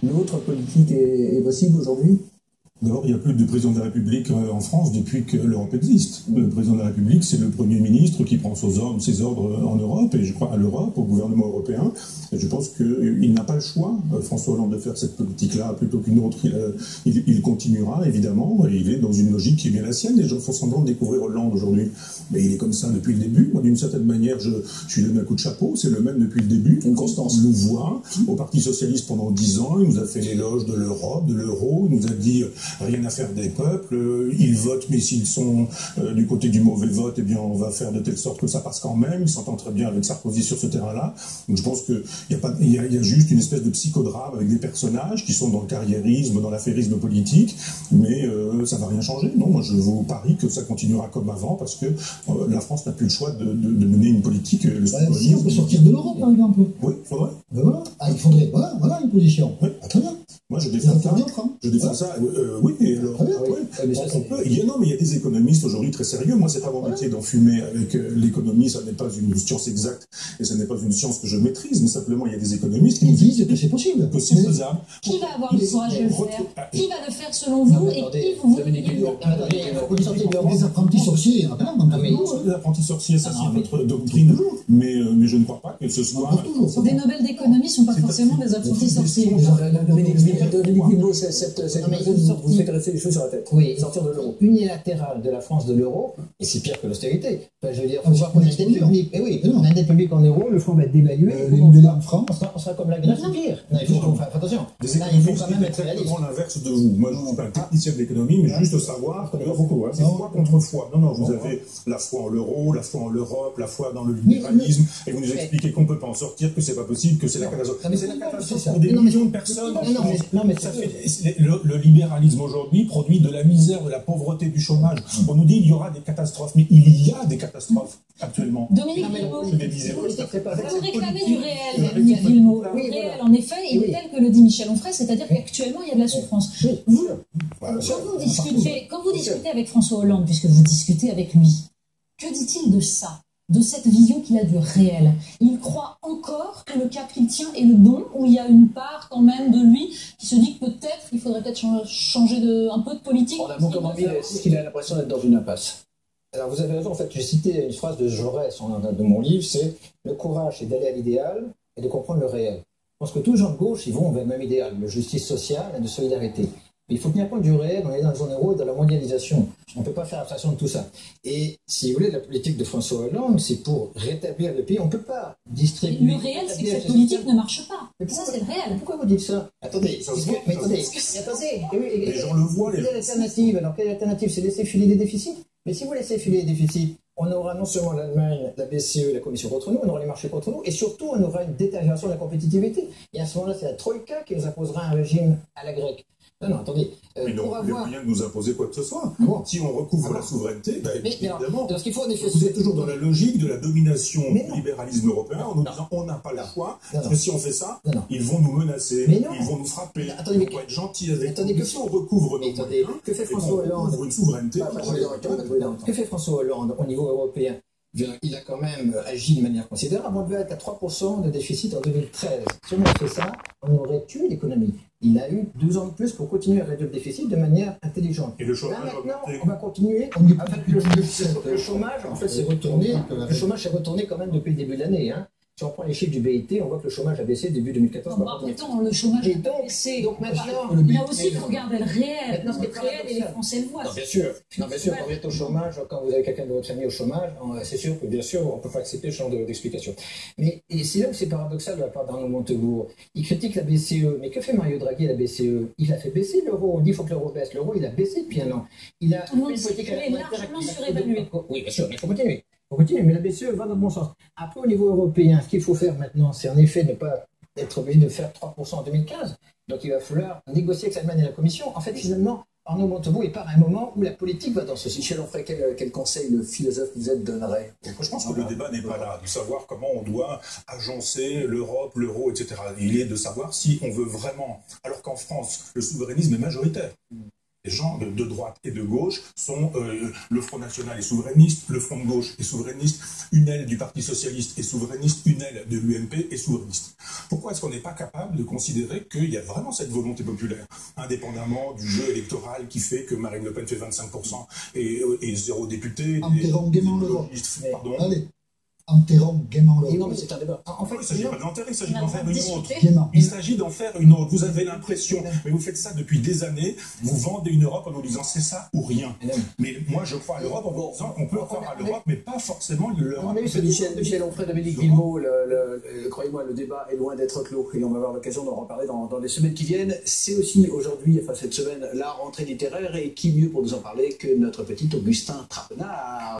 une autre politique est possible aujourd'hui? D'abord, il n'y a plus de président de la République en France depuis que l'Europe existe. Le président de la République, c'est le Premier ministre qui prend ses ordres en Europe, et je crois à l'Europe, au gouvernement européen. Et je pense qu'il n'a pas le choix, François Hollande, de faire cette politique-là plutôt qu'une autre. Il continuera, évidemment, et il est dans une logique qui est bien la sienne. Les gens font semblant de découvrir Hollande aujourd'hui, mais il est comme ça depuis le début. Moi, d'une certaine manière, je lui donne un coup de chapeau, c'est le même depuis le début. Une constance. On le voit au Parti Socialiste pendant 10 ans, il nous a fait l'éloge de l'Europe, de l'euro, il nous a dit rien à faire des peuples, ils votent, mais s'ils sont du côté du mauvais vote, eh bien on va faire de telle sorte que ça passe quand même. Il s'entend très bien avec Sarkozy sur ce terrain-là. Donc je pense qu'il y a juste une espèce de psychodrame avec des personnages qui sont dans le carriérisme, dans l'affairisme politique, mais ça va rien changer. Non, moi je vous parie que ça continuera comme avant, parce que la France n'a plus le choix de mener une politique. Si on peut sortir de l'Europe, par exemple. Oui, il faudrait. Ben voilà. Ah, il faudrait. Voilà une position. Oui. Ah, très bien. Moi, je défends ça. Je défends ouais. ça. Oui, mais alors, Très bien. non, mais il y a des économistes aujourd'hui très sérieux. Moi, c'est pas mon métier d'enfumer avec l'économie. Ça n'est pas une science exacte et ça n'est pas une science que je maîtrise. Mais simplement, il y a des économistes qui nous disent que c'est possible. Que c'est faisable. Qui va avoir le courage de le faire? Qui va le faire selon vous? Et qui vous Les apprentis sorciers, il y en a plein. Les apprentis sorciers, ça c'est votre doctrine. Mais je ne crois pas que ce soit. Des Nobel d'économie ne sont pas forcément des apprentis sorciers. Dominique Villemoz, cette mesure vous fait dresser les cheveux sur la tête. Oui, sortir de l'euro. Unilatérale de la France de l'euro, et c'est pire que l'austérité. Enfin, je veux dire, il faut voir qu'on a une dette publique. Et oui, on a une dette publique en euros, le franc va être dévalué. En francs. On sera comme la Grèce, c'est pire. Non, il faut faire attention. Là, il faut quand même être réaliste. L'inverse de vous. Moi, je ne suis pas un technicien de l'économie, mais juste savoir que c'est foi contre foi. Non, vous avez la foi en l'euro, la foi en l'Europe, la foi dans le libéralisme, et vous nous expliquez qu'on ne peut pas en sortir, que c'est pas possible, que c'est la catastrophe. C'est la catastrophe pour des millions de personnes. Non, mais ça fait le libéralisme aujourd'hui produit de la misère, de la pauvreté, du chômage. On nous dit qu'il y aura des catastrophes, mais il y a des catastrophes actuellement. Dominique Villemoz, vous réclamez du réel, Dominique Villemoz. Le réel, en effet, il est tel que le dit Michel Onfray, c'est-à-dire qu'actuellement, il y a de la souffrance. Quand vous discutez avec François Hollande, puisque vous discutez avec lui, que dit-il de ça? De cette vision qu'il a du réel? Il croit encore que le cap qu'il tient est le bon, ou il y a une part quand même de lui qui se dit que peut-être il faudrait peut-être changer un peu de politique? On a beaucoup envie, c'est qu'il a l'impression d'être dans une impasse. Alors vous avez raison, en fait, j'ai cité une phrase de Jaurès de mon livre, c'est « Le courage, c'est d'aller à l'idéal et de comprendre le réel ». Je pense que tous les gens de gauche, ils vont vers le même idéal, de justice sociale et de solidarité. Mais il faut tenir compte du réel, on est dans la zone euro et dans la mondialisation. On ne peut pas faire abstraction de tout ça. Et si vous voulez, la politique de François Hollande, c'est pour rétablir le pays. On ne peut pas distribuer. Le réel, c'est que cette politique ne marche pas. Ça, c'est le réel. Pourquoi vous dites ça? Attendez, attendez. Les gens le voient. Quelle est l'alternative? Alors, quelle est l'alternative? C'est laisser filer des déficits. Mais si vous laissez filer des déficits, on aura non seulement l'Allemagne, la BCE, la Commission contre nous, on aura les marchés contre nous, et surtout, on aura une détérioration de la compétitivité. Et à ce moment-là, c'est la Troïka qui nous imposera un régime à la grecque. Non, attendez. Mais non, les moyens de nous imposer quoi que ce soit. Si on recouvre la souveraineté, évidemment. Alors, ce qu'il faut en effet, vous êtes toujours dans la logique de la domination du libéralisme européen en nous disant on n'a pas le choix, parce que si on fait ça, ils vont nous menacer, ils vont nous frapper, ils vont être gentils avec nous. Mais si on recouvre nos moyens, que fait François Hollande pour une souveraineté, que fait François Hollande au niveau européen? Il a quand même agi de manière considérable. On devait être à 3% de déficit en 2013. Si on avait fait ça, on aurait tué l'économie. Il a eu 2 ans de plus pour continuer à réduire le déficit de manière intelligente. Et le chômage là maintenant, on va continuer. En fait, le chômage, en fait, s'est retourné. Le chômage s'est retourné quand même depuis le début de l'année. Hein. Si on prend les chiffres du BIT, on voit que le chômage a baissé début 2014. Pourtant, le chômage a baissé. Donc maintenant, là aussi, il faut regarder le réel. Maintenant, le réel et les Français le voient. Non, bien sûr. Quand vous êtes au chômage, quand vous avez quelqu'un de votre famille au chômage, c'est sûr que, bien sûr, on ne peut pas accepter ce genre d'explication. Mais c'est là où c'est paradoxal de la part d'Arnaud Montebourg. Il critique la BCE. Mais que fait Mario Draghi à la BCE? Il a fait baisser l'euro. On dit qu'il faut que l'euro baisse. L'euro, il a baissé depuis un an. Il a une politique largement surévaluée. Oui, bien sûr, mais il faut continuer. On continue, mais la BCE va dans le bon sens. Après, au niveau européen, ce qu'il faut faire maintenant, c'est en effet ne pas être obligé de faire 3% en 2015. Donc il va falloir négocier avec l'Allemagne et la Commission. En fait, finalement, Arnaud Montebourg est par un moment où la politique va dans ce sens. Michel Onfray, quel conseil le philosophe vous êtes donnerait? Je pense que le débat n'est pas là, de savoir comment on doit agencer l'Europe, l'euro, etc. Il est de savoir si on veut vraiment, alors qu'en France, le souverainisme est majoritaire. les gens de droite et de gauche sont le Front National est souverainiste, le Front de gauche est souverainiste, une aile du Parti Socialiste est souverainiste, une aile de l'UMP est souverainiste. Pourquoi est-ce qu'on n'est pas capable de considérer qu'il y a vraiment cette volonté populaire, indépendamment du jeu électoral qui fait que Marine Le Pen fait 25% et 0 député. Enterrons gaiement le vote. Pardon. Allez, enterrons gaiement le vote. Non, mais c'est un débat. En fait, il ne s'agit pas d'enterrer, il s'agit d'en faire une autre. Gaiement. Il s'agit d'en faire une autre. Vous avez l'impression, mais vous faites ça depuis des années, vous vendez une Europe en nous disant c'est ça ou rien. Mais moi je crois à l'Europe en vous disant qu'on peut croire à l'Europe, mais pas forcément l'Europe. Michel Onfray, Dominique Guilbault, croyez-moi, le débat est loin d'être clos et on va avoir l'occasion d'en reparler dans les semaines qui viennent. C'est aussi aujourd'hui, enfin cette semaine, la rentrée littéraire et qui mieux pour nous en parler que notre petit Augustin Trapenard.